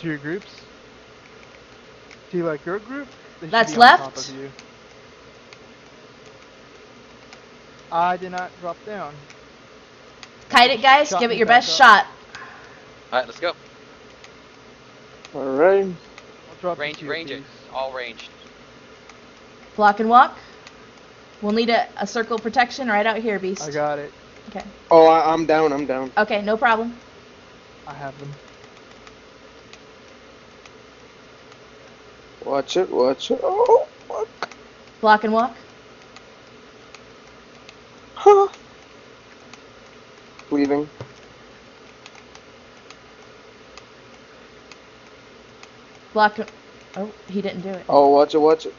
To your groups. See, like your group. They should That's be on top left. of you. I did not drop down. Kite it, guys. Shot Give it me your back best up. shot. Alright, let's go. Alright. I'll drop the Range it. COPs. All ranged. Block and walk. We'll need a circle of protection right out here, Beast. I got it. Okay. Oh, I'm down, I'm down. Okay, no problem. I have them. Watch it, watch it. Oh, fuck. Block and walk. Huh. Leaving. Block. Oh, he didn't do it. Oh, watch it, watch it.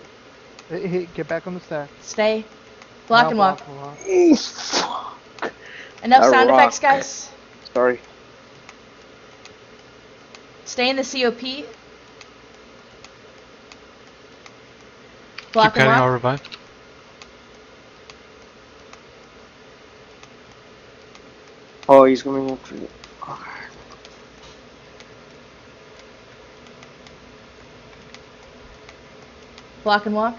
Hey, get back on the stack. Stay. Block Now and walk. Eee, fuck. Enough I sound rock. effects, guys. Sorry. Stay in the COP. Block Keep and cutting, I'll walk. revive. Oh, he's coming after you. Block and walk.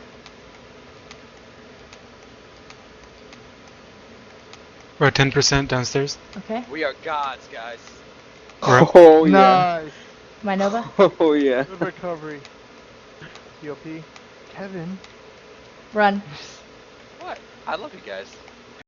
We're at 10% downstairs. Okay. We are gods, guys. We're up. Oh, yeah. Nice. My Nova. Oh, yeah. Good recovery. COP. Kevin. Run. What? I love you guys.